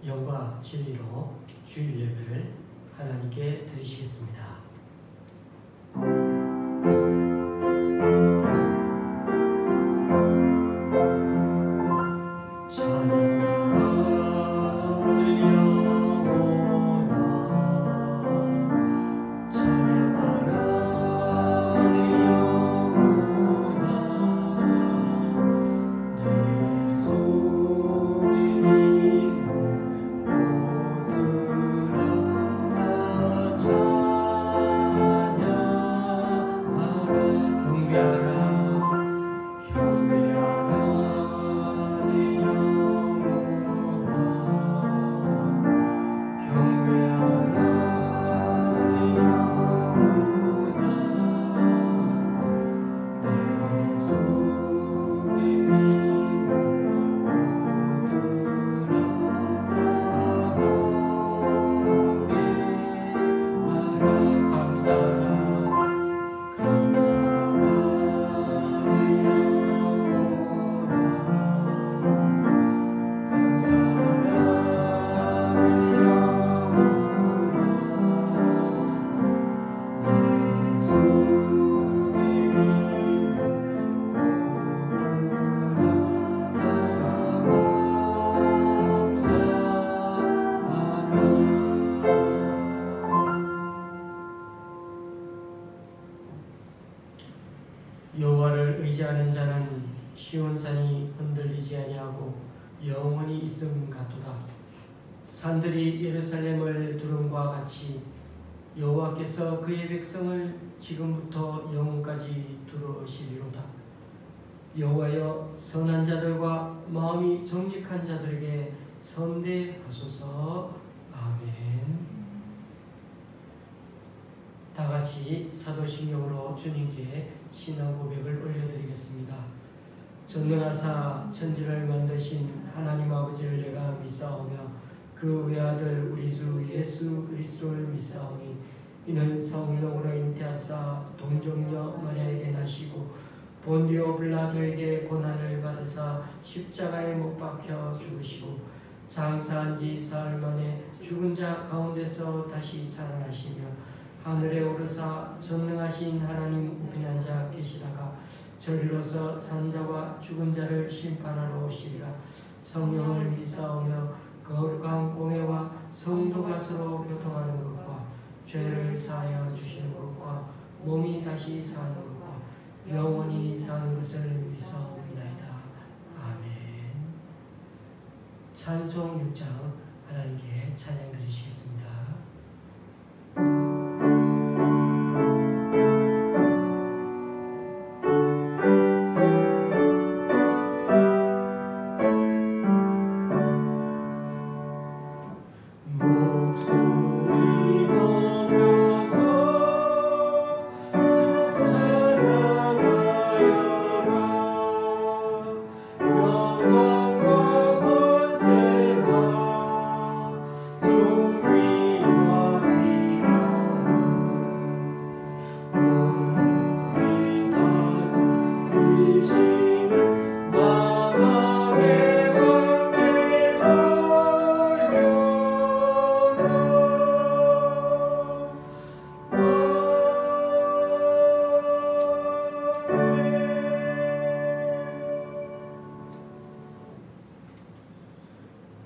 영과 진리로 주일 예배를 하나님께 드리시겠습니다. 여호와를 의지하는 자는 시온산이 흔들리지 아니하고 영원히 있음 같도다. 산들이 예루살렘을 두름과 같이 여호와께서 그의 백성을 지금부터 영원까지 두르시리로다. 여호와여, 선한 자들과 마음이 정직한 자들에게 선대하소서. 아멘. 다 같이 사도신경으로 주님께 신앙 고백을 올려드리겠습니다. 전능하사 천지를 만드신 하나님 아버지를 내가 믿사오며 그 외아들 우리 주 예수 그리스도를 믿사오니 이는 성령으로 잉태하사 동정녀 마리아에게 나시고 본디오 빌라도에게 고난을 받으사 십자가에 못 박혀 죽으시고 장사한 지 사흘 만에 죽은 자 가운데서 다시 살아나시며 하늘에 오르사 전능하신 하나님 우편한 자 계시다가 저리로서 산자와 죽은 자를 심판하러 오시리라. 성령을 믿사오며 거룩한 공회와 성도가 서로 교통하는 것과 죄를 사하여 주시는 것과 몸이 다시 사는 것과 영원히 사는 것을 믿사옵나이다. 아멘. 찬송 6장 하나님께 찬양 드리시겠습니다.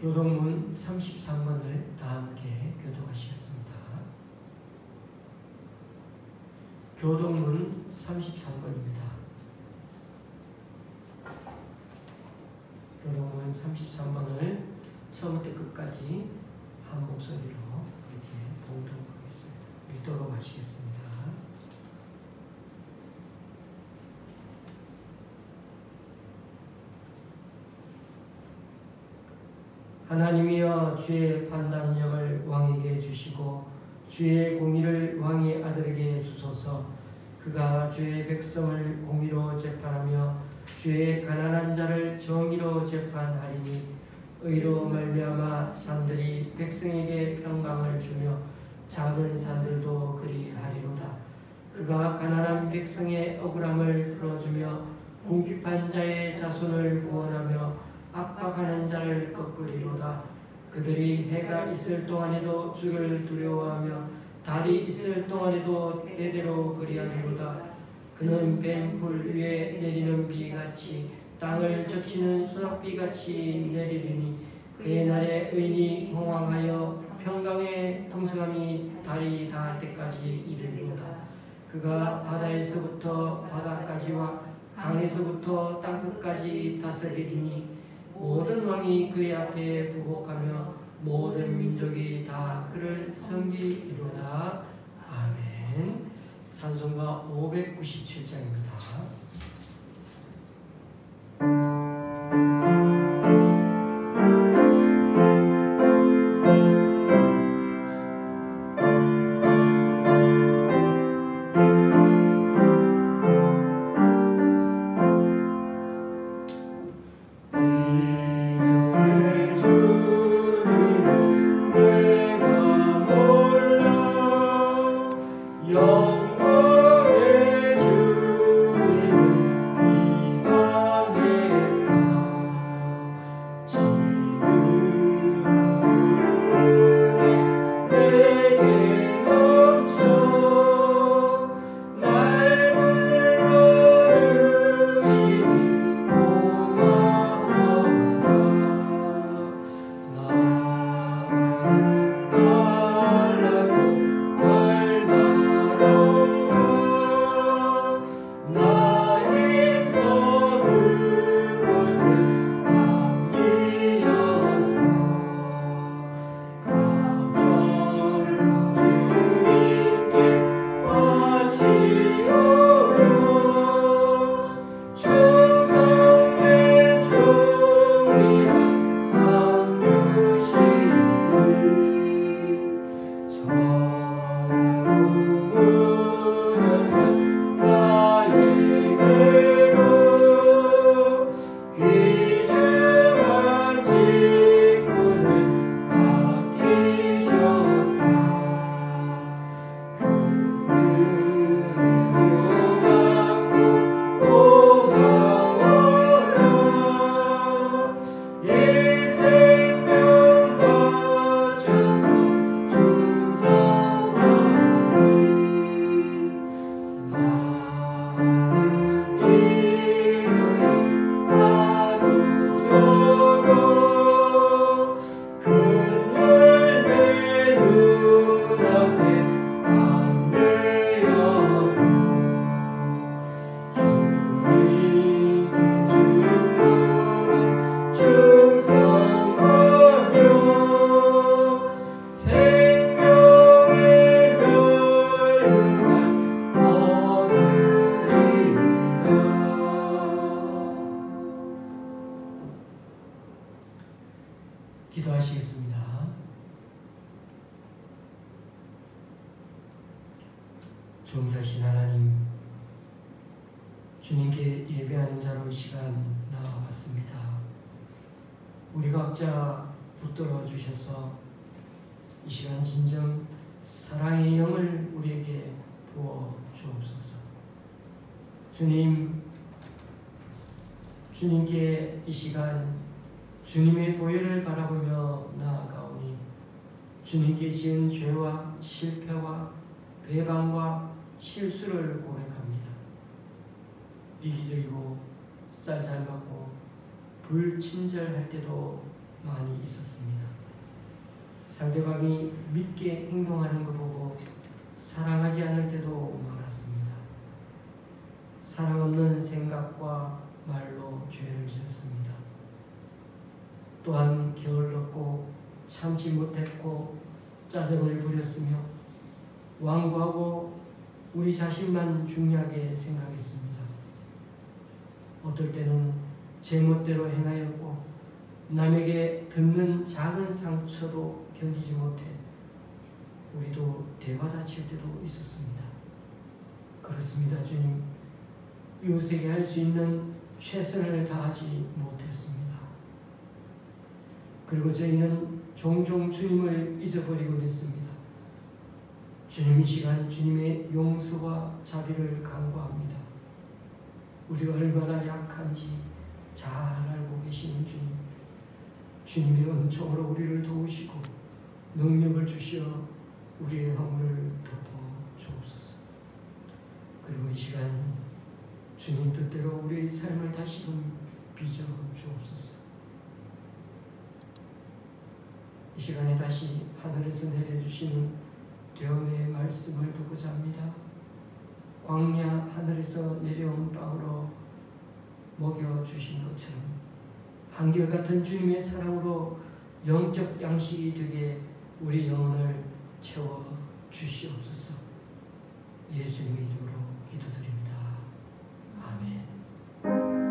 교동문 33번을 다 함께 교독하시겠습니다. 교동문 33번입니다. 교동문 33번을 처음부터 끝까지 한 목소리로 이렇게 봉독하겠습니다. 읽도록 하시겠습니다. 하나님이여, 주의 판단력을 왕에게 주시고 주의 공의를 왕의 아들에게 주소서. 그가 주의 백성을 공의로 재판하며 주의 가난한 자를 정의로 재판하리니 의로 말미암아 산들이 백성에게 평강을 주며 작은 산들도 그리하리로다. 그가 가난한 백성의 억울함을 풀어주며 궁핍한 자의 자손을 구원하며 압박하는 자를 꺾으리로다. 그들이 해가 있을 동안에도 주를 두려워하며 달이 있을 동안에도 때대로 그리하리로다. 그는 뱀풀 위에 내리는 비같이 땅을 적시는 소낙비같이 내리리니 그의 날에 의인이 호황하여 평강의 풍성함이 달이 닿을 때까지 이르리로다. 그가 바다에서부터 바다까지와 강에서부터 땅끝까지 다스리리니 모든 왕이 그의 앞에 부복하며 모든 민족이 다 그를 섬기리로다. 아멘. 찬송가 597장입니다. 기도하시겠습니다. 존귀하신 하나님, 주님께 예배하는 자로 이 시간 나와봤습니다. 우리 각자 붙들어 주셔서 이 시간 진정 사랑의 영을 우리에게 부어 주옵소서. 주님께 이 시간 주님의 보혈을 바라보며 나아가오니 주님께 지은 죄와 실패와 배반과 실수를 고백합니다. 이기적이고 쌀쌀맞고 불친절할 때도 많이 있었습니다. 상대방이 믿게 행동하는 걸 보고 사랑하지 않을 때도 많았습니다. 사랑 없는 생각과 말로 죄를 지었습니다. 또한 게을렀고 참지 못했고 짜증을 부렸으며 완고하고 우리 자신만 중요하게 생각했습니다. 어떨 때는 제멋대로 행하였고 남에게 듣는 작은 상처도 견디지 못해 우리도 대받아칠 때도 있었습니다. 그렇습니다. 주님, 이웃에게 할 수 있는 최선을 다하지 못했습니다. 그리고 저희는 종종 주님을 잊어버리곤 했습니다. 주님, 이 시간 주님의 용서와 자비를 간구합니다. 우리가 얼마나 약한지 잘 알고 계시는 주님, 주님의 은총으로 우리를 도우시고 능력을 주시어 우리의 허물을 덮어 주옵소서. 그리고 이 시간 주님 뜻대로 우리의 삶을 다시금 빚어 주옵소서. 이 시간에 다시 하늘에서 내려주시는 대언의 말씀을 듣고자 합니다. 광야 하늘에서 내려온 빵으로 먹여주신 것처럼 한결같은 주님의 사랑으로 영적 양식이 되게 우리 영혼을 채워 주시옵소서. 예수님의 이름으로 기도드립니다. 아멘.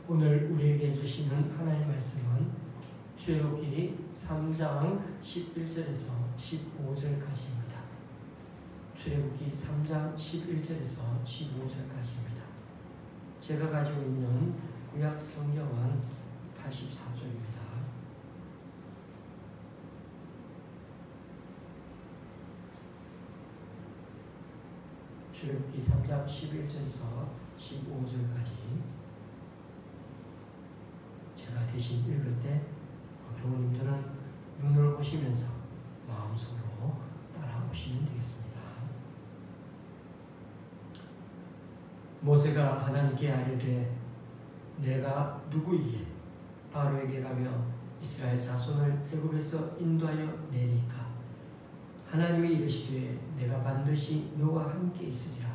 오늘 우리에게 주시는 하나님의 말씀은 출애굽기 3장 11절에서 15절까지입니다. 출애굽기 3장 11절에서 15절까지입니다. 제가 가지고 있는 구약 성경은 84조입니다. 출애굽기 3장 11절에서 15절까지 제가 대신 읽을 때 교우님들은 눈을 보시면서 마음속으로 따라오시면 되겠습니다. 모세가 하나님께 아뢰되 내가 누구이기에 바로에게 가며 이스라엘 자손을 애굽에서 인도하여 내리까? 하나님이 이르시되 내가 반드시 너와 함께 있으리라.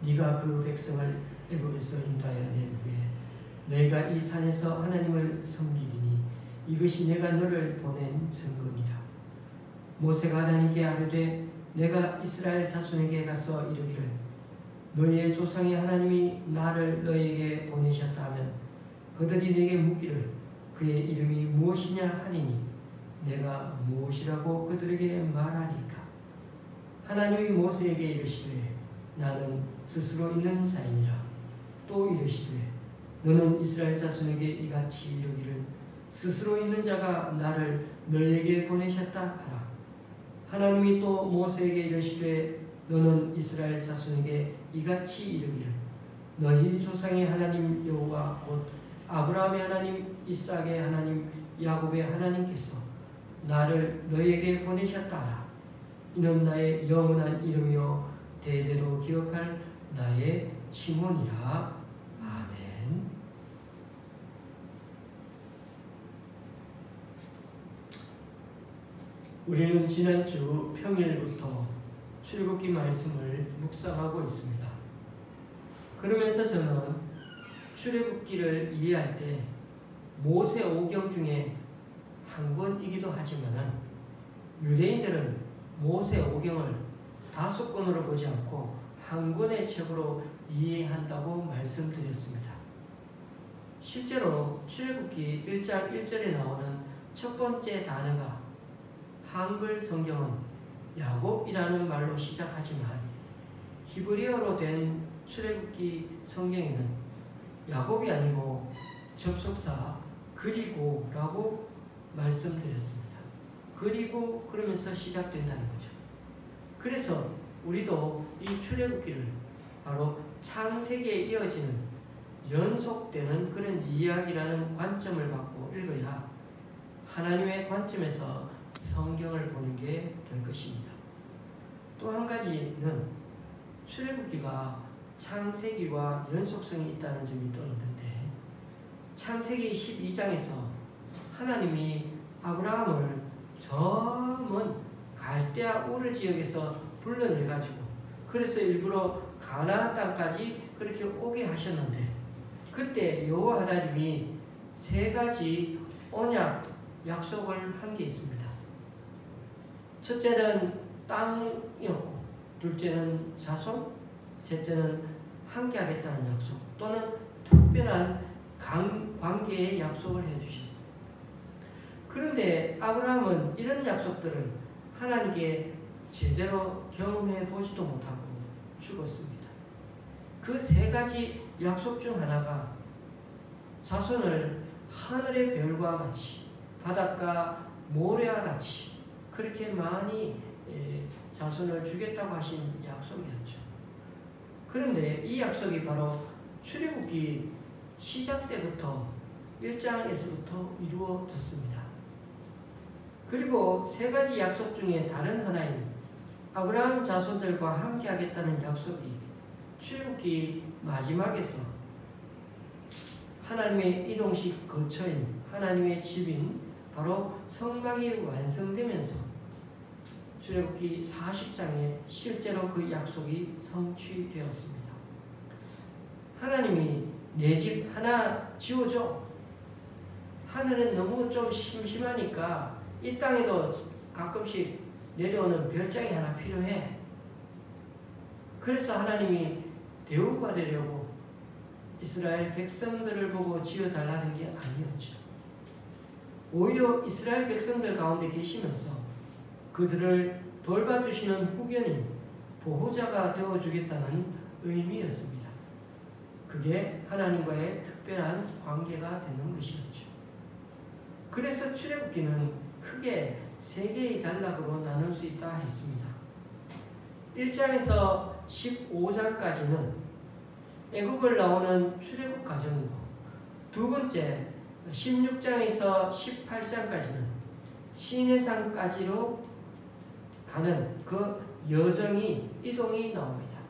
네가 그 백성을 애굽에서 인도하여 낸 후에 너희가 이 산에서 하나님을 섬기리니 이것이 내가 너를 보낸 증거니라. 모세가 하나님께 아뢰되 내가 이스라엘 자손에게 가서 이르기를 너희의 조상의 하나님이 나를 너희에게 보내셨다 하면 그들이 내게 묻기를 그의 이름이 무엇이냐 하리니 내가 무엇이라고 그들에게 말하리까? 하나님이 모세에게 이르시되 나는 스스로 있는 자이니라. 또 이르시되 너는 이스라엘 자손에게 이같이 이르기를 스스로 있는 자가 나를 너희에게 보내셨다 하라. 하나님이 또 모세에게 이르시되 너는 이스라엘 자손에게 이같이 이르기를 너희 조상의 하나님 여호와 곧 아브라함의 하나님, 이삭의 하나님, 야곱의 하나님께서 나를 너희에게 보내셨다 하라. 이는 나의 영원한 이름이요 대대로 기억할 나의 칭호니라. 아멘. 우리는 지난주 평일부터 출애굽기 말씀을 묵상하고 있습니다. 그러면서 저는 출애굽기를 이해할 때 모세 오경 중에 한 권이기도 하지만 유대인들은 모세 오경을 5권으로 보지 않고 한 권의 책으로 이해한다고 말씀드렸습니다. 실제로 출애굽기 1장 1절에 나오는 첫 번째 단어가 한글 성경은 야곱이라는 말로 시작하지만 히브리어로 된 출애굽기 성경에는 야곱이 아니고 접속사 그리고라고 말씀드렸습니다. 그리고 그러면서 시작된다는 거죠. 그래서 우리도 이 출애굽기를 바로 창세기에 이어지는 연속되는 그런 이야기라는 관점을 갖고 읽어야 하나님의 관점에서 성경을 보는 게 될 것입니다. 또 한 가지는 출애굽기가 창세기와 연속성이 있다는 점이 또 있는데 창세기 12장에서 하나님이 아브라함을 저 먼 갈대아 우르 지역에서 불러내가지고 그래서 일부러 가나안 땅까지 그렇게 오게 하셨는데 그때 여호와 하나님이 3가지 언약 약속을 한 게 있습니다. 첫째는 땅이었고 둘째는 자손, 셋째는 함께하겠다는 약속 또는 특별한 관계의 약속을 해주셨습니다. 그런데 아브라함은 이런 약속들을 하나님께 제대로 경험해 보지도 못하고 죽었습니다. 그 세 가지 약속 중 하나가 자손을 하늘의 별과 같이 바닷가 모래와 같이 그렇게 많이 자손을 주겠다고 하신 약속이었죠. 그런데 이 약속이 바로 출애굽기 시작 때부터 1장에서부터 이루어졌습니다. 그리고 세 가지 약속 중에 다른 하나인 아브라함 자손들과 함께 하겠다는 약속이 출애굽기 마지막에서 하나님의 이동식 거처인 하나님의 집인 바로 성막이 완성되면서 출애굽기 40장에 실제로 그 약속이 성취되었습니다. 하나님이 내 집 하나 지어줘. 하늘은 너무 좀 심심하니까 이 땅에도 가끔씩 내려오는 별장이 하나 필요해. 그래서 하나님이 대우받으려고 이스라엘 백성들을 보고 지어달라는 게 아니었죠. 오히려 이스라엘 백성들 가운데 계시면서 그들을 돌봐주시는 후견인, 보호자가 되어주겠다는 의미였습니다. 그게 하나님과의 특별한 관계가 되는 것이었죠. 그래서 출애굽기는 크게 세 개의 단락으로 나눌 수 있다 했습니다. 1장에서 15장까지는 애굽을 나오는 출애굽 과정이고, 두 번째 16장에서 18장까지는 시내산까지로 가는 그 여정이 이동이 나옵니다.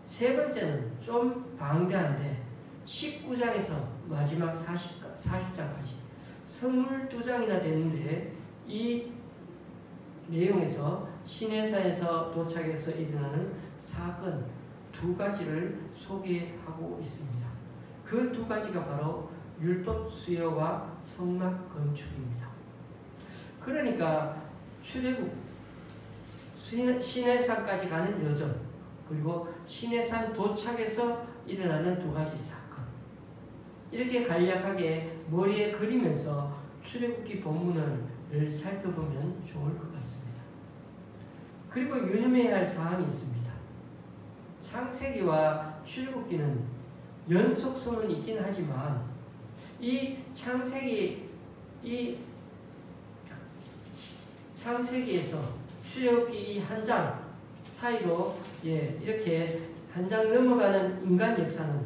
세 번째는 좀 방대한데 19장에서 마지막 40장까지 22장이나 되는데 이 내용에서 시내산에서 도착해서 일어나는 사건 두 가지를 소개하고 있습니다. 그 두 가지가 바로 율법 수여와 성막 건축입니다. 그러니까 출애굽 시내산까지 가는 여정, 그리고 시내산 도착해서 일어나는 두 가지 사건, 이렇게 간략하게 머리에 그리면서 출애굽기 본문을 늘 살펴보면 좋을 것 같습니다. 그리고 유념해야 할 사항이 있습니다. 창세기와 출애굽기는 연속성은 있긴 하지만 이 창세기에서 출애굽기 이 한 장 사이로 이렇게 한 장 넘어가는 인간 역사는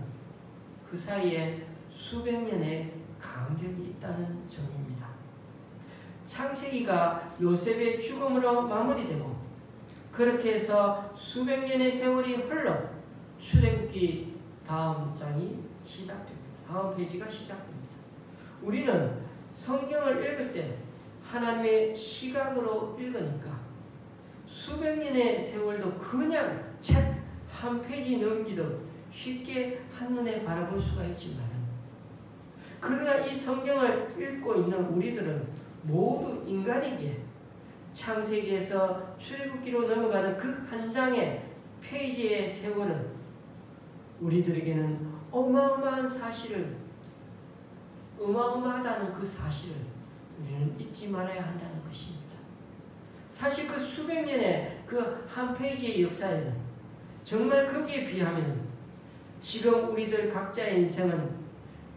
그 사이에 수백 년의 간격이 있다는 점입니다. 창세기가 요셉의 죽음으로 마무리되고 그렇게 해서 수백 년의 세월이 흘러 출애굽기 다음 장이 시작됩니다. 다음 페이지가 시작됩니다. 우리는 성경을 읽을 때 하나님의 시각으로 읽으니까 수백 년의 세월도 그냥 책 한 페이지 넘기듯 쉽게 한눈에 바라볼 수가 있지만, 그러나 이 성경을 읽고 있는 우리들은 모두 인간이기에 창세기에서 출애굽기로 넘어가는 그 한 장의 페이지의 세월은 우리들에게는 어마어마하다는 그 사실을 우리는 잊지 말아야 한다는 것입니다. 사실 그 수백 년의 그 한 페이지의 역사에는 정말 거기에 비하면 지금 우리들 각자의 인생은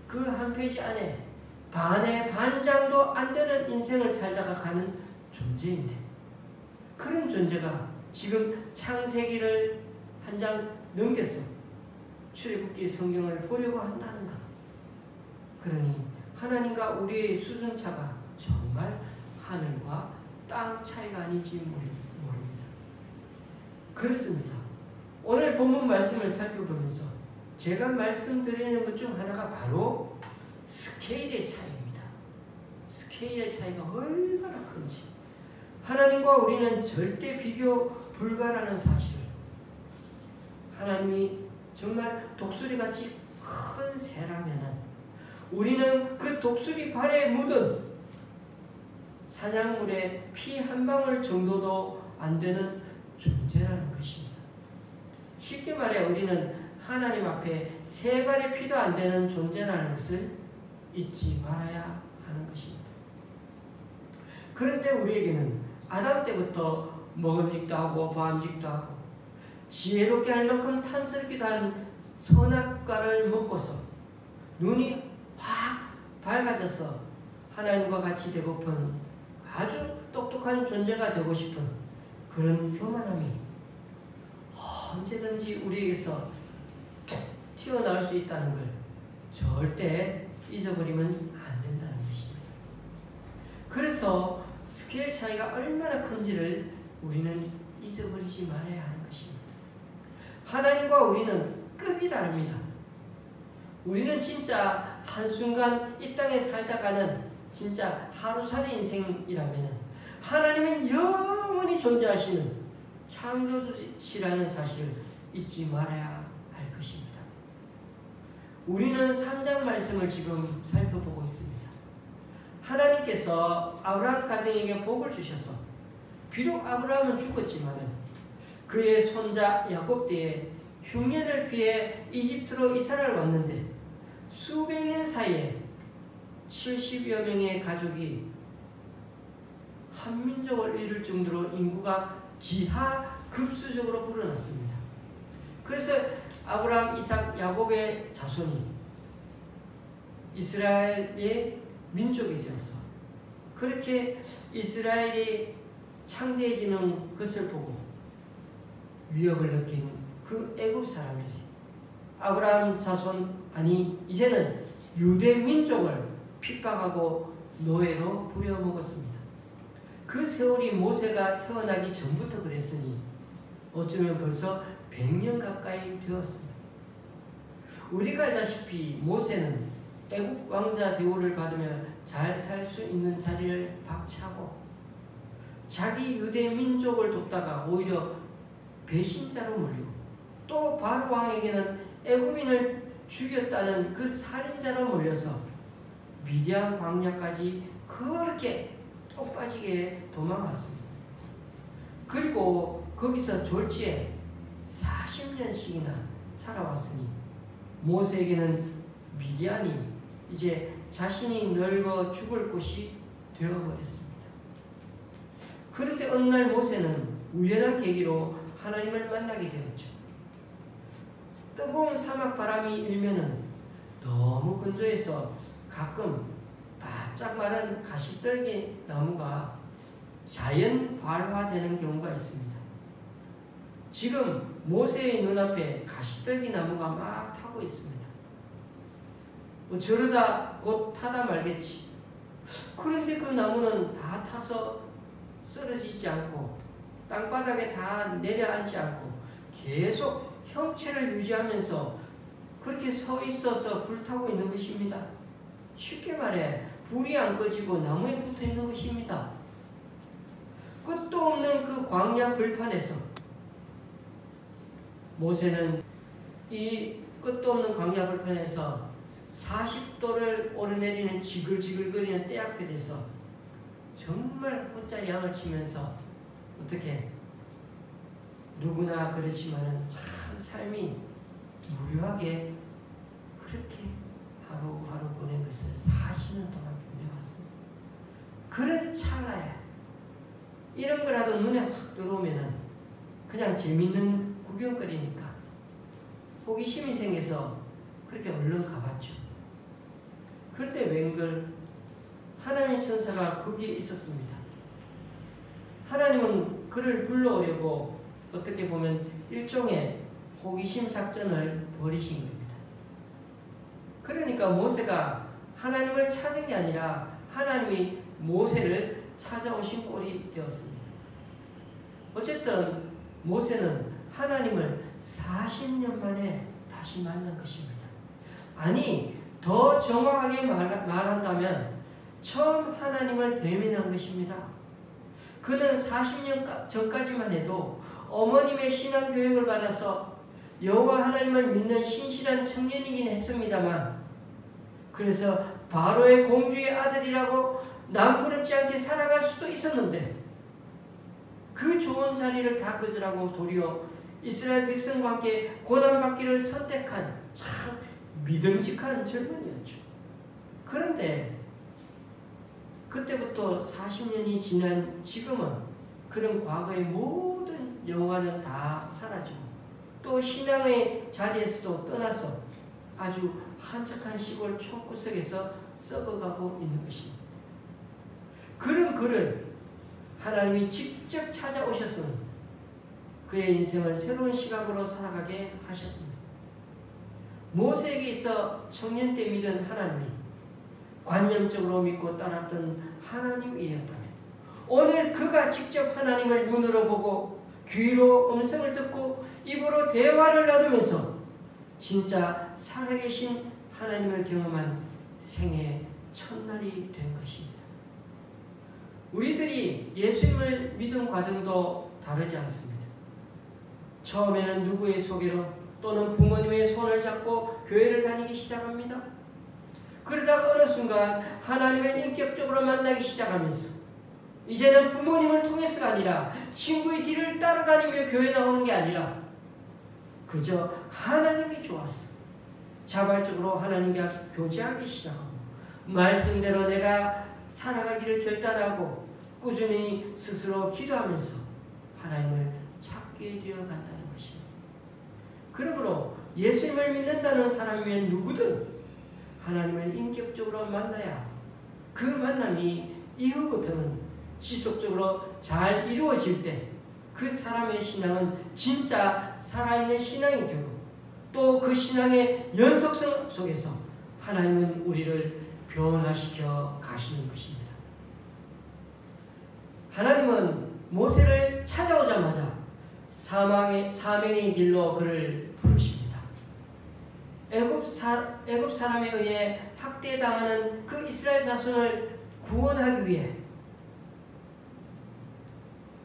그 한 페이지 안에 반의 반장도 안 되는 인생을 살다가 가는 존재인데, 그런 존재가 지금 창세기를 한 장 넘겨서 출애굽기 성경을 보려고 한다는 것. 그러니 하나님과 우리의 수준차가 정말 하늘과 땅 차이가 아닌지 모릅니다. 그렇습니다. 오늘 본문 말씀을 살펴보면서 제가 말씀드리는 것 중 하나가 바로 스케일의 차이입니다. 스케일의 차이가 얼마나 큰지, 하나님과 우리는 절대 비교 불가라는 사실을, 하나님이 정말 독수리같이 큰 새라면은 우리는 그 독수리 발에 묻은 사냥물의 피 한 방울 정도도 안 되는 존재라는 것입니다. 쉽게 말해 우리는 하나님 앞에 세 발의 피도 안 되는 존재라는 것을 잊지 말아야 하는 것입니다. 그런데 우리에게는 아담 때부터 먹음직도 하고 보암직도 하고 지혜롭게 할 만큼 탐스럽기도 한 선악과를 먹고서 눈이 확 밝아져서 하나님과 같이 되고픈 아주 똑똑한 존재가 되고 싶은 그런 교만함이 언제든지 우리에게서 툭 튀어나올 수 있다는 걸 절대 잊어버리면 안 된다는 것입니다. 그래서 스케일 차이가 얼마나 큰지를 우리는 잊어버리지 말아야 하는 것입니다. 하나님과 우리는 급이 다릅니다. 우리는 진짜 한순간 이 땅에 살다가는 진짜 하루살이 인생이라면 하나님은 영원히 존재하시는 창조주시라는 사실을 잊지 말아야 할 것입니다. 우리는 3장 말씀을 지금 살펴보고 있습니다. 하나님께서 아브라함 가정에게 복을 주셔서 비록 아브라함은 죽었지만 그의 손자 야곱 때에 흉년을 피해 이집트로 이사를 왔는데 수백 년 사이에 70여 명의 가족이 한민족을 이룰 정도로 인구가 기하급수적으로 불어났습니다. 그래서 아브라함, 이삭, 야곱의 자손이 이스라엘의 민족이 되어서 그렇게 이스라엘이 창대해지는 것을 보고 위협을 느낀 그 애굽 사람들이 아브라함 자손 아니 이제는 유대 민족을 핍박하고 노예로 부려먹었습니다. 그 세월이 모세가 태어나기 전부터 그랬으니 어쩌면 벌써 100년 가까이 되었습니다. 우리가 알다시피 모세는 애국 왕자 대우를 받으며 잘 살 수 있는 자리를 박차고 자기 유대 민족을 돕다가 오히려 배신자로 몰리고 또 바로 왕에게는 애국인을 죽였다는 그 살인자로 몰려서 미디안 광야까지 그렇게 똥 빠지게 도망갔습니다. 그리고 거기서 졸지에 40년씩이나 살아왔으니 모세에게는 미디안이 이제 자신이 늙어 죽을 곳이 되어버렸습니다. 그런데 어느 날 모세는 우연한 계기로 하나님을 만나게 되었죠. 뜨거운 사막 바람이 일면은 너무 근처에서 가끔 바짝 마른 가시떨기 나무가 자연 발화되는 경우가 있습니다. 지금 모세의 눈앞에 가시떨기 나무가 막 타고 있습니다. 저러다 곧 타다 말겠지. 그런데 그 나무는 다 타서 쓰러지지 않고 땅바닥에 다 내려앉지 않고 계속 형체를 유지하면서 그렇게 서 있어서 불타고 있는 것입니다. 쉽게 말해 불이 안 꺼지고 나무에 붙어 있는 것입니다. 끝도 없는 그 광야 불판에서 모세는 이 끝도 없는 광야 불판에서 40도를 오르내리는 지글지글거리는 때 앞에 대서 정말 혼자 양을 치면서 어떻게 누구나 그렇지만은 참 삶이 무료하게 그렇게 하루하루 보낸 것을 40년 동안 보내왔습니다. 그런 찰나에 이런 거라도 눈에 확 들어오면은 그냥 재밌는 구경거리니까 호기심이 생겨서 그렇게 얼른 가봤죠. 그런데 웬걸 하나님의 천사가 거기에 있었습니다. 하나님은 그를 불러오려고 어떻게 보면 일종의 호기심 작전을 벌이신 겁니다. 그러니까 모세가 하나님을 찾은 게 아니라 하나님이 모세를 찾아오신 꼴이 되었습니다. 어쨌든 모세는 하나님을 40년 만에 다시 만난 것입니다. 아니 더 정확하게 말한다면 처음 하나님을 대면한 것입니다. 그는 40년 전까지만 해도 어머님의 신앙 교육을 받아서 여호와 하나님을 믿는 신실한 청년이긴 했습니다만 그래서 바로의 공주의 아들이라고 남부럽지 않게 살아갈 수도 있었는데 그 좋은 자리를 다 거절하고 도리어 이스라엘 백성과 함께 고난받기를 선택한 참 믿음직한 젊은이였죠. 그런데 그때부터 40년이 지난 지금은 그런 과거의 모든 영화는 다 사라지고 또 신앙의 자리에서도 떠나서 아주 한적한 시골 촌구석에서 썩어가고 있는 것입니다. 그런 그를 하나님이 직접 찾아오셨으면 그의 인생을 새로운 시각으로 살아가게 하셨습니다. 모세에게 있어 청년 때 믿은 하나님이 관념적으로 믿고 따랐던 하나님이었다면 오늘 그가 직접 하나님을 눈으로 보고 귀로 음성을 듣고 입으로 대화를 나누면서 진짜 살아계신 하나님을 경험한 생애 첫날이 된 것입니다. 우리들이 예수님을 믿은 과정도 다르지 않습니다. 처음에는 누구의 소개로 또는 부모님의 손을 잡고 교회를 다니기 시작합니다. 그러다가 어느 순간 하나님을 인격적으로 만나기 시작하면서 이제는 부모님을 통해서가 아니라 친구의 뒤를 따라다니며 교회 나오는 게 아니라 그저 하나님이 좋았어. 자발적으로 하나님과 교제하기 시작하고 말씀대로 내가 살아가기를 결단하고 꾸준히 스스로 기도하면서 하나님을 찾게 되어간다는 것입니다. 그러므로 예수님을 믿는다는 사람이면 누구든 하나님을 인격적으로 만나야 그 만남이 이후부터는 지속적으로 잘 이루어질 때 그 사람의 신앙은 진짜 살아있는 신앙이 되고 또 그 신앙의 연속성 속에서 하나님은 우리를 변화시켜 가시는 것입니다. 하나님은 모세를 찾아오자마자 사명의 길로 그를 부르십니다. 애굽 사람에 의해 학대당하는 그 이스라엘 자손을 구원하기 위해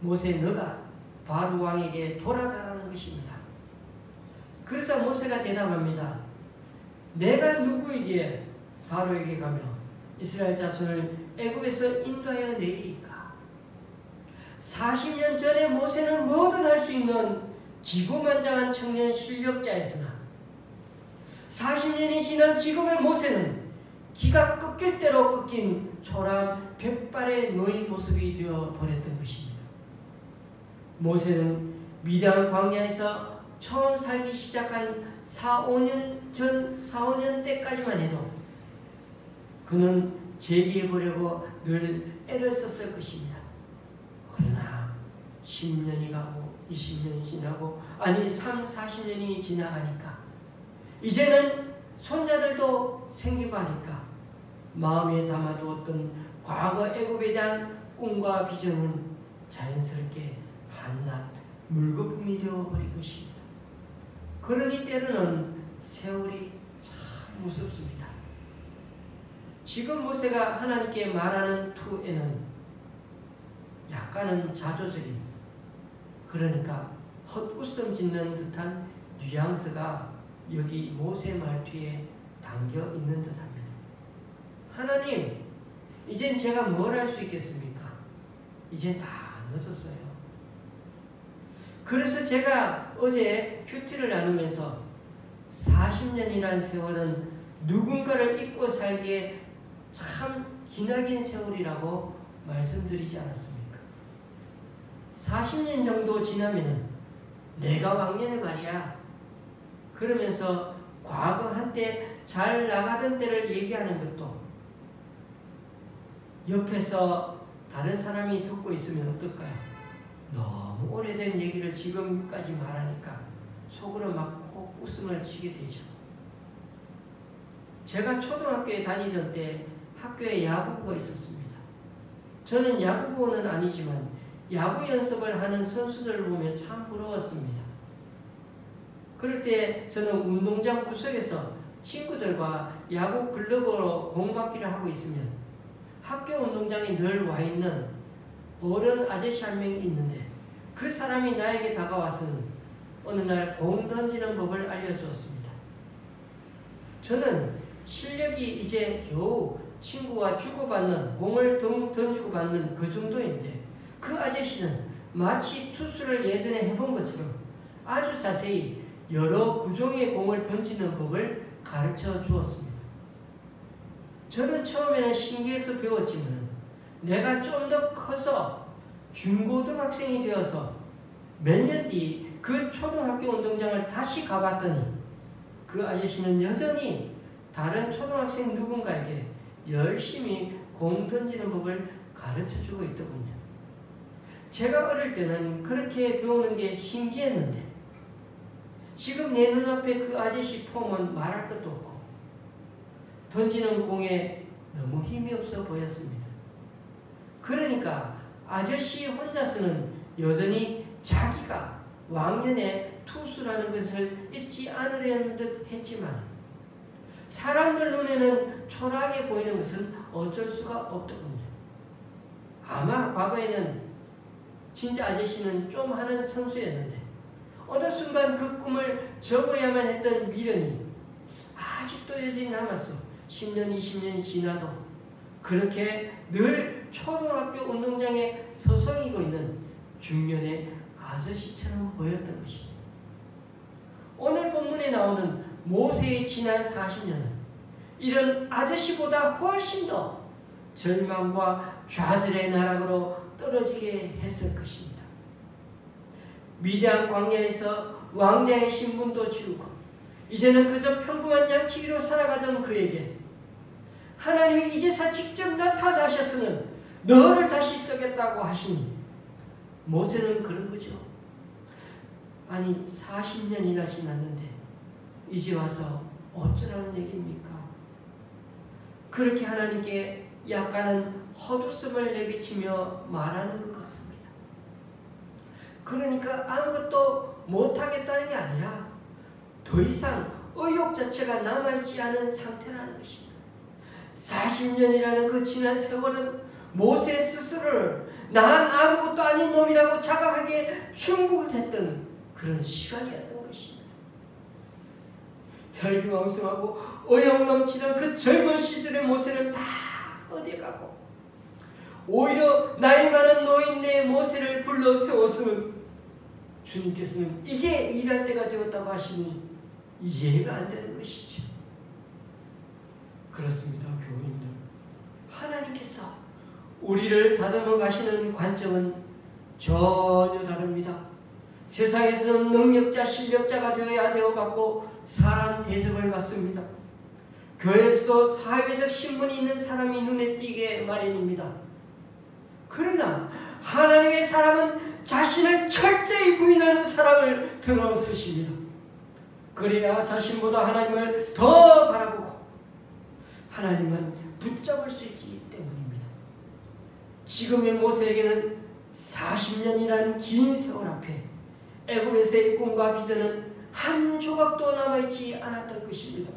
모세 너가 바로 왕에게 돌아가라는 것입니다. 그래서 모세가 대답합니다. 내가 누구에게 바로에게 가며 이스라엘 자손을 애굽에서 인도하여 내리이까. 40년 전에 모세는 뭐든 할 수 있는 기고만장한 청년 실력자였으나 40년이 지난 지금의 모세는 기가 꺾일 대로 꺾인 초라한 백발의 노인 모습이 되어 버렸던 것입니다. 모세는 미디안 광야에서 처음 살기 시작한 4-5년 때까지만 해도 그는 재기해보려고 늘 애를 썼을 것입니다. 그러나 10년이 가고 20년이 지나고 아니 40년이 지나가니까 이제는 손자들도 생기고 하니까 마음에 담아두었던 과거 애굽에 대한 꿈과 비전은 자연스럽게 한낱 물거품이 되어버린 것입니다. 그러니 때로는 세월이 참 무섭습니다. 지금 모세가 하나님께 말하는 투에는 약간은 자조적인 그러니까 헛웃음 짓는 듯한 뉘앙스가 여기 모세 말투에 담겨 있는 듯합니다. 하나님, 이젠 제가 뭘 할 수 있겠습니까? 이젠 다 늦었어요. 그래서 제가 어제 큐티를 나누면서 40년이라는 세월은 누군가를 잊고 살기에 참 기나긴 세월이라고 말씀드리지 않았습니까? 40년 정도 지나면은 내가 왕년에 말이야 그러면서 과거 한때 잘 나가던 때를 얘기하는 것도 옆에서 다른 사람이 듣고 있으면 어떨까요? 너무 오래된 얘기를 지금까지 말하니까 속으로 막 코 웃음을 치게 되죠. 제가 초등학교에 다니던 때 학교에 야구부가 있었습니다. 저는 야구부는 아니지만 야구 연습을 하는 선수들을 보면 참 부러웠습니다. 그럴 때 저는 운동장 구석에서 친구들과 야구 글러브로 공받기를 하고 있으면 학교 운동장에 늘 와 있는 어른 아저씨 한 명이 있는데 그 사람이 나에게 다가와서는 어느 날 공 던지는 법을 알려주었습니다. 저는 실력이 이제 겨우 친구와 주고받는 공을 던지고 받는 그 정도인데 그 아저씨는 마치 투수를 예전에 해본 것처럼 아주 자세히 여러 구종의 공을 던지는 법을 가르쳐 주었습니다. 저는 처음에는 신기해서 배웠지만 내가 좀 더 커서 중고등학생이 되어서 몇 년 뒤 그 초등학교 운동장을 다시 가봤더니 그 아저씨는 여전히 다른 초등학생 누군가에게 열심히 공 던지는 법을 가르쳐주고 있더군요. 제가 어릴 때는 그렇게 배우는 게 신기했는데 지금 내 눈앞에 그 아저씨 폼은 말할 것도 없고 던지는 공에 너무 힘이 없어 보였습니다. 그러니까 아저씨 혼자서는 여전히 자기가 왕년의 투수라는 것을 잊지 않으려는 듯 했지만 사람들 눈에는 초라하게 보이는 것은 어쩔 수가 없더군요. 아마 과거에는 진짜 아저씨는 좀 하는 선수였는데 어느 순간 그 꿈을 접어야만 했던 미련이 아직도 여전히 남았어. 10년, 20년이 지나도 그렇게 늘 초등학교 운동장에 서성이고 있는 중년의 아저씨처럼 보였던 것입니다. 오늘 본문에 나오는 모세의 지난 40년은 이런 아저씨보다 훨씬 더 절망과 좌절의 나락으로 떨어지게 했을 것입니다. 미디안 광야에서 왕자의 신분도 지우고 이제는 그저 평범한 양치기로 살아가던 그에게 하나님이 이제서 직접 나타나셨으면 너를 다시 쓰겠다고 하시니 모세는 그런 거죠. 아니 40년이나 지났는데 이제 와서 어쩌라는 얘기입니까? 그렇게 하나님께 약간은 헛웃음을 내비치며 말하는 것 같습니다. 그러니까 아무것도 못하겠다는 게 아니라 더 이상 의욕 자체가 남아있지 않은 상태라는 것입니다. 40년이라는 그 지난 세월은 모세 스스로를 난 아무것도 아닌 놈이라고 자각하기에 충분했던 그런 시간이었던 것입니다. 혈기왕성하고 의욕 넘치던 그 젊은 시절의 모세는 다 어디 가고 오히려 나이 많은 노인네 모세를 불러 세웠으면 주님께서는 이제 일할 때가 되었다고 하시니 이해가 안 되는 것이죠. 그렇습니다, 교우님들. 하나님께서 우리를 다듬어 가시는 관점은 전혀 다릅니다. 세상에서는 능력자, 실력자가 되어야 대우받고 사람 대접을 받습니다. 교회에서도 사회적 신분이 있는 사람이 눈에 띄게 마련입니다. 그러나 하나님의 사람은 자신을 철저히 부인하는 사람을 들어 쓰십니다. 그래야 자신보다 하나님을 더 바라보고 하나님은 붙잡을 수 있기 때문입니다. 지금의 모세에게는 40년이라는 긴 세월 앞에 애굽에서의 꿈과 비전은 한 조각도 남아있지 않았던 것입니다.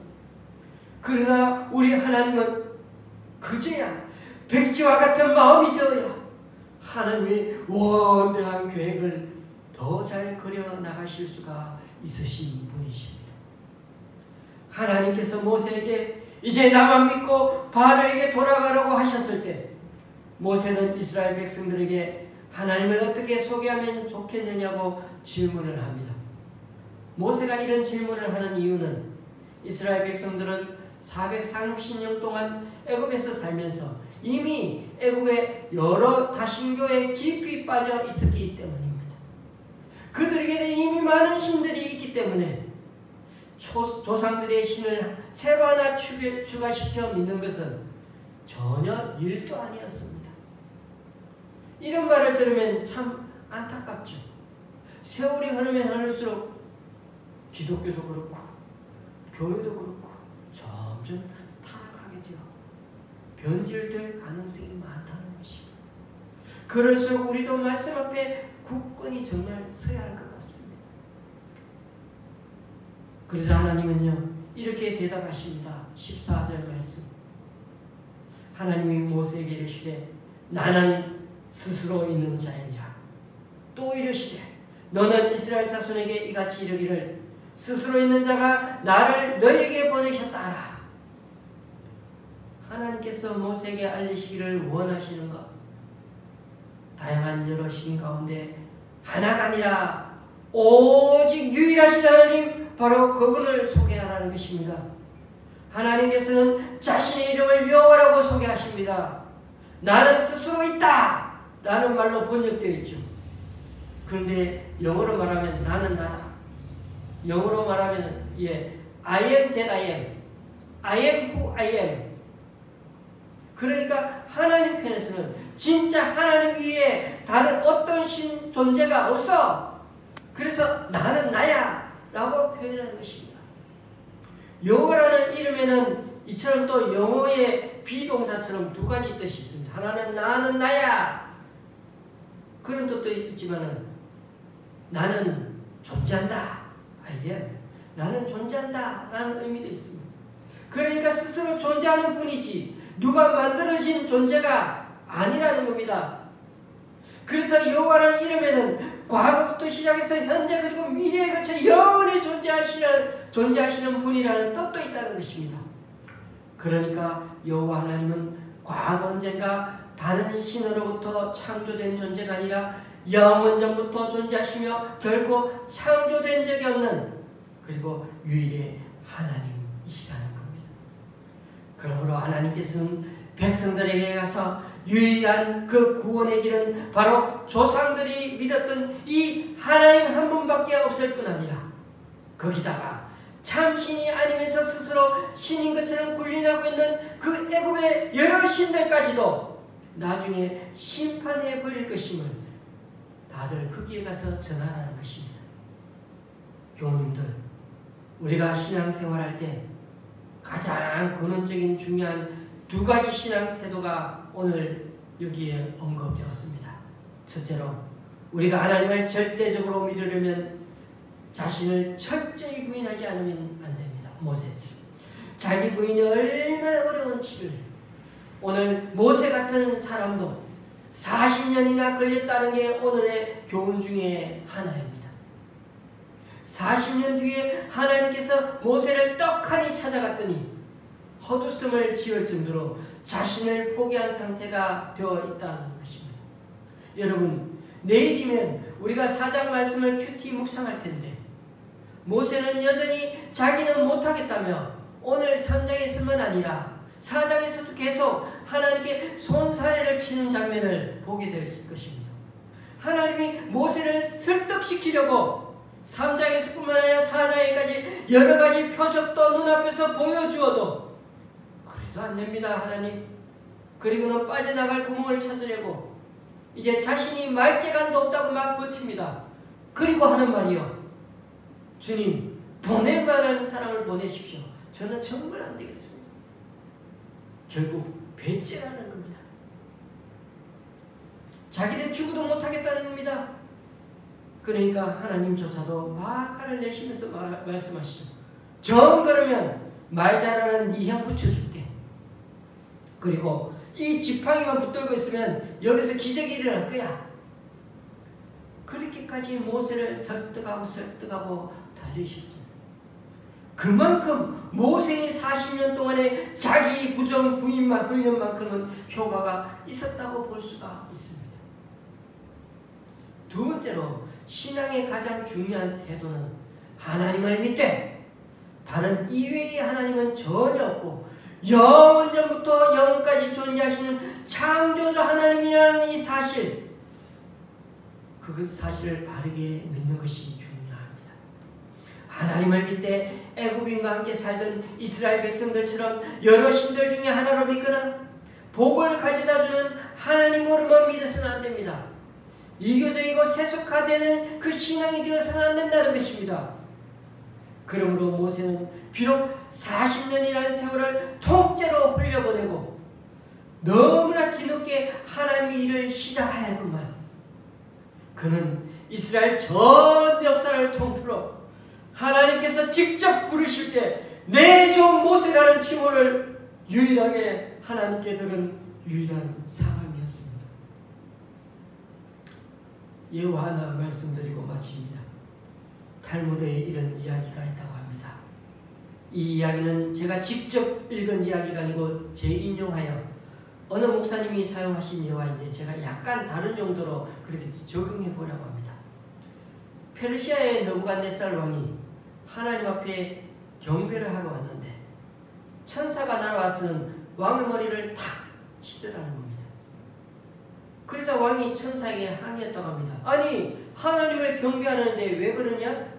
그러나 우리 하나님은 그제야 백지와 같은 마음이 되어야 하나님의 원대한 계획을 더 잘 그려 나가실 수가 있으신 분이십니다. 하나님께서 모세에게 이제 나만 믿고 바로에게 돌아가라고 하셨을 때 모세는 이스라엘 백성들에게 하나님을 어떻게 소개하면 좋겠느냐고 질문을 합니다. 모세가 이런 질문을 하는 이유는 이스라엘 백성들은 430년 동안 애굽에서 살면서 이미 애굽의 여러 다신교에 깊이 빠져 있었기 때문입니다. 그들에게는 이미 많은 신들이 있기 때문에 조상들의 신을 새로 하나 추가시켜 믿는 것은 전혀 일도 아니었습니다. 이런 말을 들으면 참 안타깝죠. 세월이 흐르면 흐를수록 기독교도 그렇고 교회도 그렇고 점점 타락하게 되어 변질될 가능성이 많다는 것입니다. 그럴수록 우리도 말씀 앞에 굳건히 정말 서야 할 것 같습니다. 그러자 하나님은요 이렇게 대답하십니다. 14절 말씀. 하나님이 모세에게 이르시되 나는 스스로 있는 자이니라. 또 이르시되 너는 이스라엘 자손에게 이같이 이르기를 스스로 있는 자가 나를 너에게 보내셨다 하라. 하나님께서 모세에게 알리시기를 원하시는 것, 다양한 여러 신 가운데 하나가 아니라 오직 유일하신 하나님, 바로 그분을 소개하라는 것입니다. 하나님께서는 자신의 이름을 여호와라고 소개하십니다. 나는 스스로 있다 라는 말로 번역되어 있죠. 그런데 영어로 말하면 나는 나다. 영어로 말하면 I am that I am. I am who I am. 그러니까 하나님 편에서는 진짜 하나님 위에 다른 어떤 존재가 없어. 그래서 나는 나야 라고 표현하는 것입니다. 여호와라는 이름에는 이처럼 또 영어의 비동사처럼 두 가지 뜻이 있습니다. 하나는 나는 나야 그런 뜻도 있지만은 나는 존재한다. I am. 나는 존재한다 라는 의미도 있습니다. 그러니까 스스로 존재하는 분이지 누가 만들어진 존재가 아니라는 겁니다. 그래서 여호와라는 이름에는 과거부터 시작해서 현재 그리고 미래에 걸쳐 영원히 존재하시는 분이라는 뜻도 있다는 것입니다. 그러니까 여호와 하나님은 과거 언젠가 다른 신으로부터 창조된 존재가 아니라 영원전부터 존재하시며 결코 창조된 적이 없는 그리고 유일의 하나님이시라는 겁니다. 그러므로 하나님께서는 백성들에게 가서 유일한 그 구원의 길은 바로 조상들이 믿었던 이 하나님 한 분밖에 없을 뿐 아니라 거기다가 참신이 아니면서 스스로 신인 것처럼 군림하고 있는 그 애굽의 여러 신들까지도 나중에 심판해 버릴 것임을 다들 거기에 가서 전하라는 것입니다. 교우님들, 우리가 신앙생활할 때 가장 근원적인 중요한 두 가지 신앙 태도가 오늘 여기에 언급되었습니다. 첫째로 우리가 하나님을 절대적으로 믿으려면 자신을 철저히 부인하지 않으면 안 됩니다. 모세처럼 자기 부인이 얼마나 어려운지를 오늘 모세 같은 사람도 40년이나 걸렸다는 게 오늘의 교훈 중에 하나입니다. 40년 뒤에 하나님께서 모세를 떡하니 찾아갔더니 헛웃음을 지을 정도로 자신을 포기한 상태가 되어 있다는 것입니다. 여러분, 내일이면 우리가 4장 말씀을 큐티 묵상할 텐데 모세는 여전히 자기는 못하겠다며 오늘 3장에서만 아니라 4장에서도 계속 하나님께 손사래를 치는 장면을 보게 될 것입니다. 하나님이 모세를 설득시키려고 3장에서 뿐만 아니라 4장에까지 여러 가지 표적도 눈앞에서 보여주어도 그래도 안 됩니다. 하나님. 그리고는 빠져나갈 구멍을 찾으려고 이제 자신이 말재간도 없다고 막 버팁니다. 그리고 하는 말이요, 주님 보낼 만한 사람을 보내십시오. 저는 정말 안 되겠습니다. 결국 배째라는 겁니다. 자기는 죽어도 못하겠다는 겁니다. 그러니까 하나님조차도 막 화를 내시면서 말씀하시죠. 정 그러면 말 잘하는 네 형 붙여줄게. 그리고 이 지팡이만 붙들고 있으면 여기서 기적이 일어날 거야. 그렇게까지 모세를 설득하고 달리셨습니다. 그만큼 모세의 40년 동안의 자기 부정 부인만 훈련만큼은 효과가 있었다고 볼 수가 있습니다. 두 번째로 신앙의 가장 중요한 태도는 하나님을 믿되 다른 이외의 하나님은 전혀 없고 영원전부터 영원까지 존재하시는 창조주 하나님이라는 이 사실, 그 사실을 바르게 믿는 것이 중요합니다. 하나님을 믿되 애굽인과 함께 살던 이스라엘 백성들처럼 여러 신들 중에 하나로 믿거나 복을 가져다주는 하나님으로만 믿어서는 안 됩니다. 이교적이고 세속화되는 그 신앙이 되어서는 안 된다는 것입니다. 그러므로 모세는 비록 40년이라는 세월을 통째로 흘려보내고 너무나 뒤늦게 하나님의 일을 시작하였구만. 그는 이스라엘 전 역사를 통틀어 하나님께서 직접 부르실 때 내 종 모세라는 칭호를 유일하게 하나님께 들은 유일한 사람이었습니다. 예화 하나 말씀드리고 마칩니다. 탈무드에 이런 이야기가 있다고 합니다. 이 이야기는 제가 직접 읽은 이야기가 아니고 재인용하여 어느 목사님이 사용하신 예화인데 제가 약간 다른 용도로 그렇게 적용해 보려고 합니다. 페르시아의 느부갓네살 왕이 하나님 앞에 경배를 하러 왔는데 천사가 날아와서는 왕의 머리를 탁 치더라는 겁니다. 그래서 왕이 천사에게 항의했다고 합니다. 아니 하나님을 경배하는데 왜 그러냐?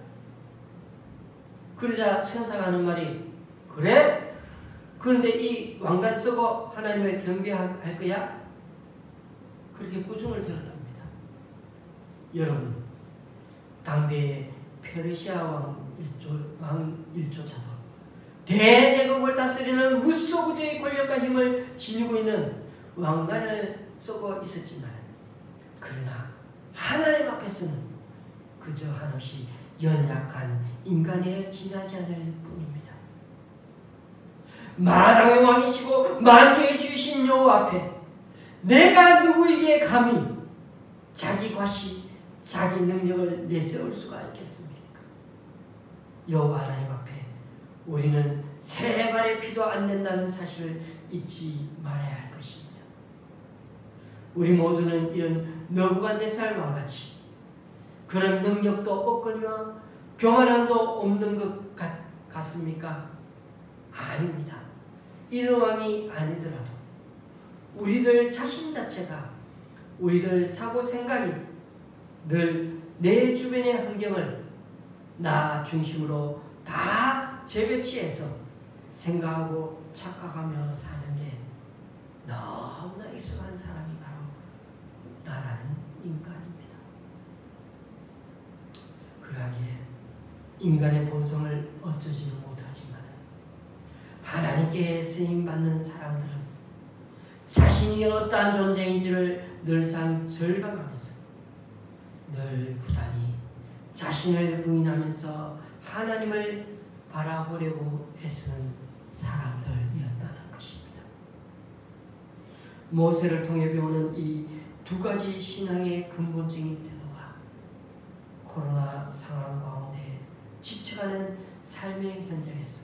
그러자 천사가 하는 말이 그래? 그런데 이 왕관 쓰고 하나님을 경배할 거야? 그렇게 꾸중을 들었답니다. 여러분 당대의 페르시아 왕 일조차도 대제국을 다스리는 무소부지의 권력과 힘을 지니고 있는 왕관을 쓰고 있었지만 그러나 하나님 앞에서는 그저 한없이 연약한 인간에 지나지 않을 뿐입니다. 만왕의 왕이시고 만유의 주이신 여호와 앞에 내가 누구에게 감히 자기 과시, 자기 능력을 내세울 수가 있겠습니까? 여호와 하나님 앞에 우리는 세 발의 피도 안 된다는 사실을 잊지 말아야 할 것입니다. 우리 모두는 이런 느부갓네살 왕같이 그런 능력도 없거니와 교만함도 없는 것 같습니까? 아닙니다. 이런 왕이 아니더라도 우리들 자신 자체가 우리들 사고 생각이 늘 내 주변의 환경을 나 중심으로 다 재배치해서 생각하고 착각하며 사는데 너무나 익숙한 사람이 바로 나라는 인간입니다. 그러하기에 인간의 본성을 어쩌지는 못하지만 하나님께 쓰임받는 사람들은 자신이 어떠한 존재인지를 늘상 절감하면서 늘 부단히 자신을 부인하면서 하나님을 바라보려고 애쓰는 사람들이었다는 것입니다. 모세를 통해 배우는 이 두 가지 신앙의 근본적인 태도가 코로나 상황 가운데 지쳐가는 삶의 현장에서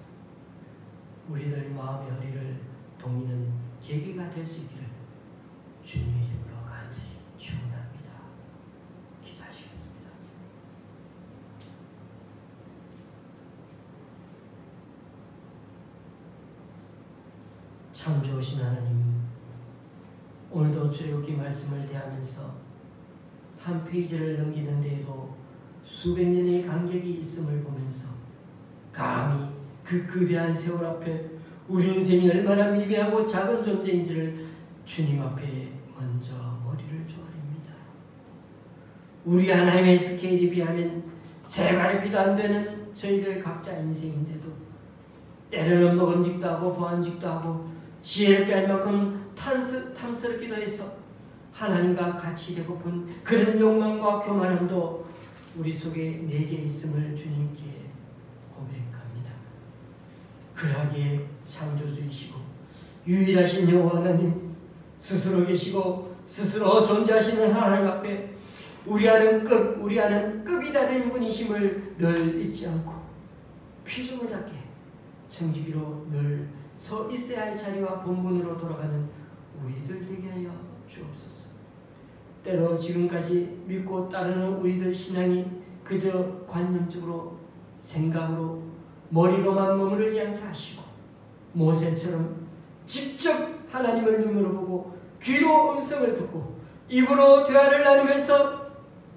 우리들 마음의 허리를 동이는 계기가 될 수 있기를 주님의 이름으로 간절히 축원합니다. 기도하시겠습니다. 참 좋으신 하나님, 오늘도 출애굽기 말씀을 대하면서 한 페이지를 넘기는 데에도 수백 년의 간격이 있음을 보면서 감히 그 거대한 세월 앞에 우리 인생이 얼마나 미비하고 작은 존재인지를 주님 앞에 먼저 머리를 조아립니다. 우리 하나님의 스케일에 비하면 세 발의 피도 안 되는 저희들 각자 인생인데도 때로는 먹음직도 하고 보안직도 하고 지혜롭게 할 만큼 탐스럽기도 해서 하나님과 같이 되고픈 그런 욕망과 교만함도 우리 속에 내재해 있음을 주님께 고백합니다. 그러하기에 창조주이시고 유일하신 여호와 하나님, 스스로 계시고 스스로 존재하시는 하나님 앞에 우리와는 급이 다른 분이심을 늘 잊지 않고 피조물 잡게 청지기로 늘 서 있어야 할 자리와 본분으로 돌아가는 우리들 되게 하여 주옵소서. 때로 지금까지 믿고 따르는 우리들 신앙이 그저 관념적으로 생각으로 머리로만 머무르지 않게 하시고 모세처럼 직접 하나님을 눈으로 보고 귀로 음성을 듣고 입으로 대화를 나누면서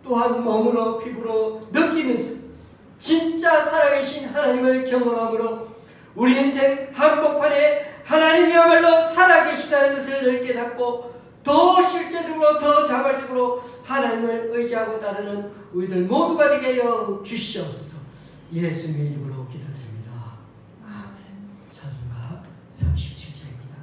또한 몸으로 피부로 느끼면서 진짜 살아계신 하나님을 경험함으로 우리 인생 한복판에 하나님이야말로 살아계시다는 것을 늘 깨닫고 더 실제적으로 더 자발적으로 하나님을 의지하고 따르는 우리들 모두가 되게 하여 주시옵소서. 예수님의 이름으로 기도드립니다. 아멘. 찬송가 37절입니다.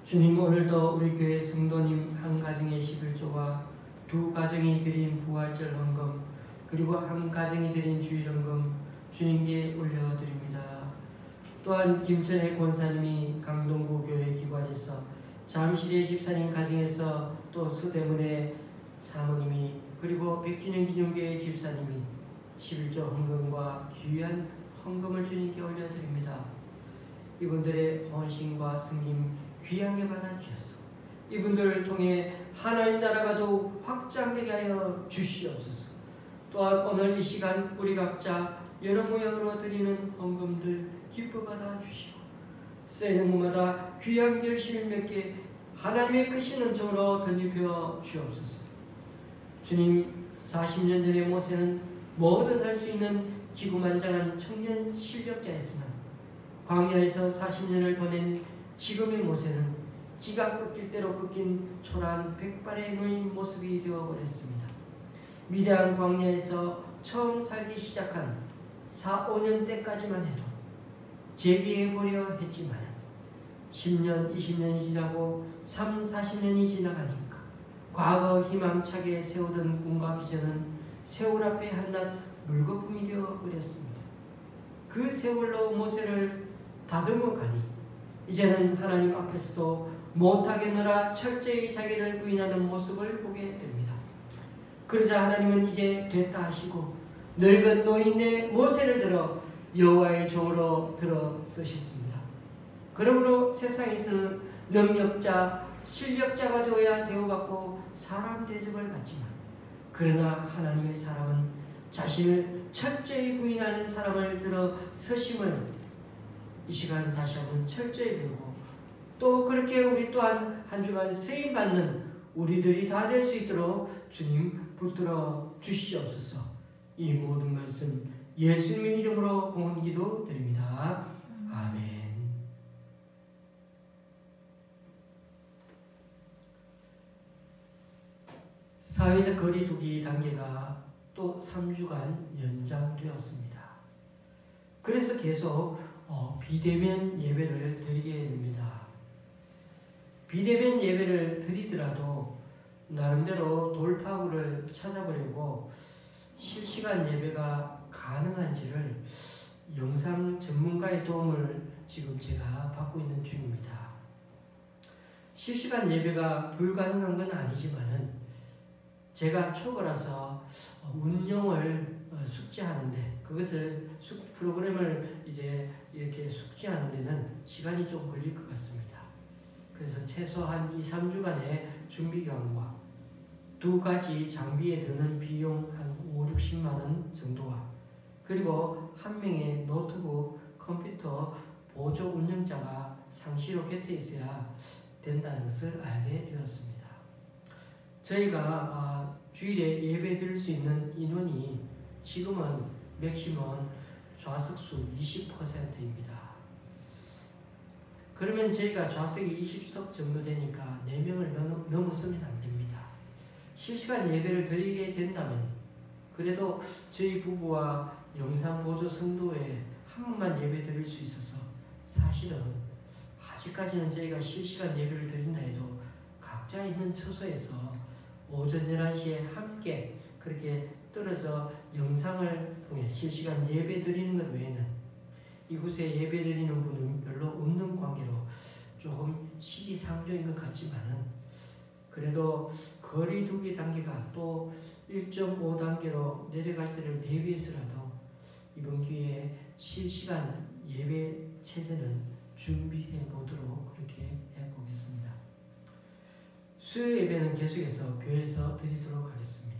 주님, 오늘도 우리 교회 성도님 한 가정의 11조와 두 가정이 드린 부활절 헌금, 그리고 한 가정이 드린 주일 헌금 주님께 올려드립니다. 또한 김천의 권사님이 강동구 교회 기관에서, 잠실의 집사님 가정에서, 또 서대문의 사모님이, 그리고 백준영 기념교회 집사님이 11조 헌금과 귀한 헌금을 주님께 올려드립니다. 이분들의 헌신과 승림 귀하게 받아주셔서 이분들을 통해 하나님 나라가 더욱 확장되게 하여 주시옵소서. 또한 오늘 이 시간 우리 각자 여러 모양으로 드리는 헌금들 기뻐 받아 주시고, 쓰이는 곳마다 귀한 결실을 맺게 하나님의 크신 은총으로 덧입혀 주옵소서. 주님, 40년 전에 모세는 뭐든 할 수 있는 기구만장한 청년 실력자였으나 광야에서 40년을 보낸 지금의 모세는 기가 꺾일 대로 꺾인 초라한 백발의 노인 모습이 되어버렸습니다. 미래한 광야에서 처음 살기 시작한 4, 5년 때까지만 해도 재기해보려 했지만 10년, 20년이 지나고 3, 40년이 지나가니까 과거 희망차게 세우던 꿈과 비전은 세월 앞에 한낱 물거품이 되어버렸습니다. 그 세월로 모세를 다듬어 가니 이제는 하나님 앞에서도 못하겠노라 철저히 자기를 부인하는 모습을 보게 됩니다. 그러자 하나님은 이제 됐다 하시고 늙은 노인네 모세를 들어 여호와의 종으로 들어 쓰셨습니다. 그러므로 세상에서는 능력자, 실력자가 되어야 대우받고 사람 대접을 받지만, 그러나 하나님의 사람은 자신을 철저히 부인하는 사람을 들어 서심을 이 시간 다시 한번 철저히 배우고, 또 그렇게 우리 또한 한 주간 쓰임받는 우리들이 다 될 수 있도록 주님 붙들어 주시옵소서. 이 모든 말씀 예수님의 이름으로 공헌기도 드립니다. 아멘. 사회적 거리두기 단계가 또 3주간 연장되었습니다. 그래서 계속 비대면 예배를 드리게 됩니다. 비대면 예배를 드리더라도 나름대로 돌파구를 찾아보려고 실시간 예배가 가능한지를 영상 전문가의 도움을 지금 제가 받고 있는 중입니다. 실시간 예배가 불가능한 건 아니지만은 제가 초보라서 운영을 숙지하는데, 그것을 프로그램을 이제 이렇게 숙지하는 데는 시간이 좀 걸릴 것 같습니다. 그래서 최소한 2, 3주간의 준비 기간과 두 가지 장비에 드는 비용 한 5, 60만 원 정도와, 그리고 한 명의 노트북, 컴퓨터 보조 운영자가 상시로 곁에 있어야 된다는 것을 알게 되었습니다. 저희가 주일에 예배 드릴 수 있는 인원이 지금은 맥시멈 좌석수 20%입니다. 그러면 저희가 좌석이 20석 정도 되니까 4명을 넘어서면 안 됩니다. 실시간 예배를 드리게 된다면 그래도 저희 부부와 영상 보조 성도에 한 번만 예배 드릴 수 있어서, 사실은 아직까지는 저희가 실시간 예배를 드린다 해도 각자 있는 처소에서 오전 11시에 함께 그렇게 떨어져 영상을 통해 실시간 예배 드리는 것 외에는 이곳에 예배 드리는 분은 별로 없는 관계로 조금 시기상조인 것 같지만은, 그래도 거리두기 단계가 또 1.5단계로 내려갈 때를 대비해서라도 이번 기회에 실시간 예배 체제는 준비해 보도록 그렇게 해보겠습니다. 수요 예배는 계속해서 교회에서 드리도록 하겠습니다.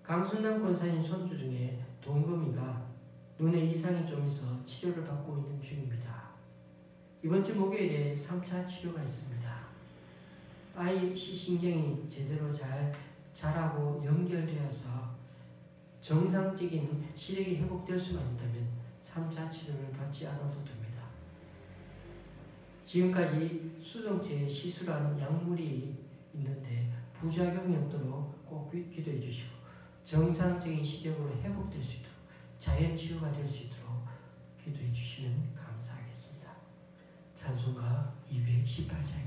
강순남 권사님 손주 중에 동금이가 눈에 이상이 좀 있어 치료를 받고 있는 중입니다. 이번 주 목요일에 3차 치료가 있습니다. 아이 시신경이 제대로 잘 자라고 연결되어서 정상적인 시력이 회복될 수만 있다면 3차 치료를 받지 않아도 됩니다. 지금까지 수정체에 시술한 약물이 있는데 부작용이 없도록 꼭 기도해 주시고, 정상적인 시력으로 회복될 수 있도록, 자연 치유가 될 수 있도록 기도해 주시면 감사하겠습니다. 찬송가 210 18장입니다.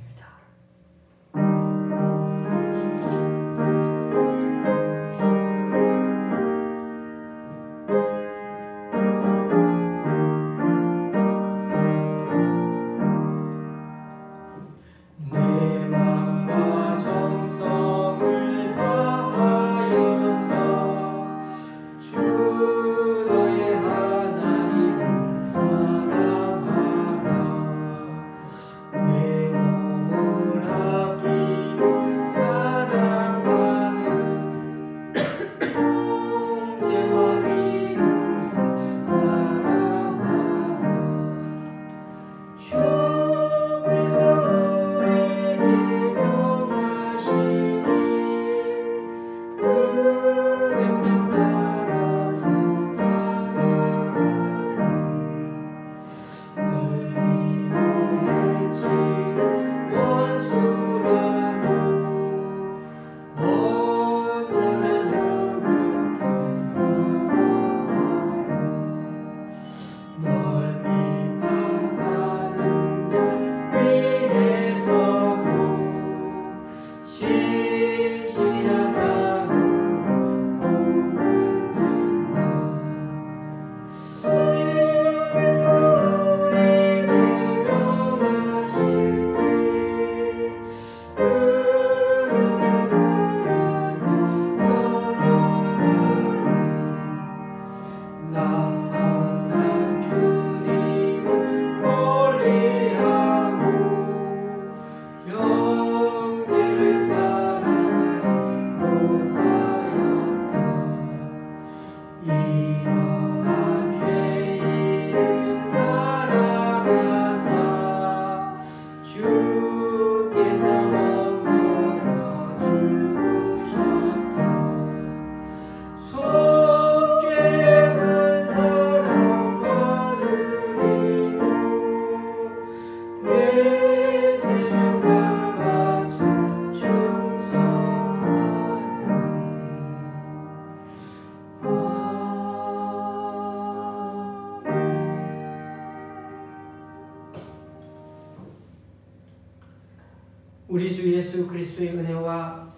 우리 주 예수 그리스도의 은혜와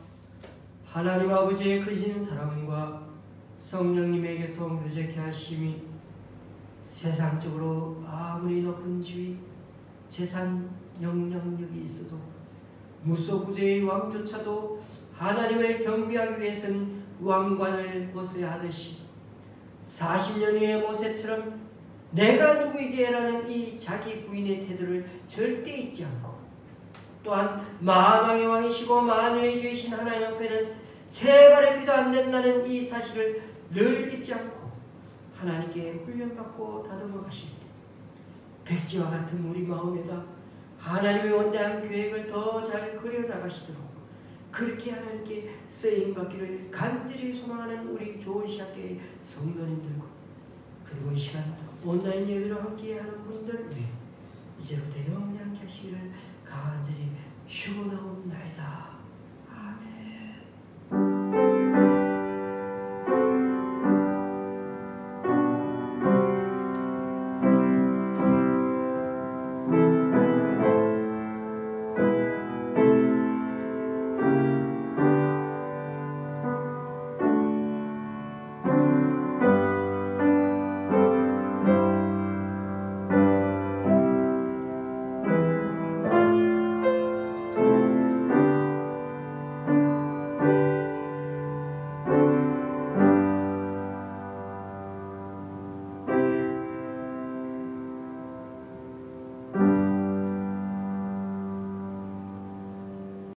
하나님 아버지의 크신 사랑과 성령님의 교통 교제케 하심이 세상적으로 아무리 높은 지위, 재산, 영향력이 있어도 무소부재의 왕조차도 하나님을 경배하기 위해서는 왕관을 벗어야 하듯이 40년 후의 모세처럼 내가 누구이게 라는 이 자기 부인의 태도를 절대 잊지 않고, 또한 만왕의 왕이시고 만유의 주이신 하나님 앞에는 세 발의 피도 안 된다는 이 사실을 늘 잊지 않고 하나님께 훈련받고 다듬어 가실 때 백지와 같은 우리 마음에다 하나님의 원대한 계획을 더 잘 그려나가시도록 그렇게 하나님께 쓰임받기를 간절히 소망하는 우리 좋은 시학교의 성도님들과, 그리고 이 시간 온라인 예배로 함께하는 분들 위해 이제부터 영원히 함께 하시기를 간절히 축원하옵나이다.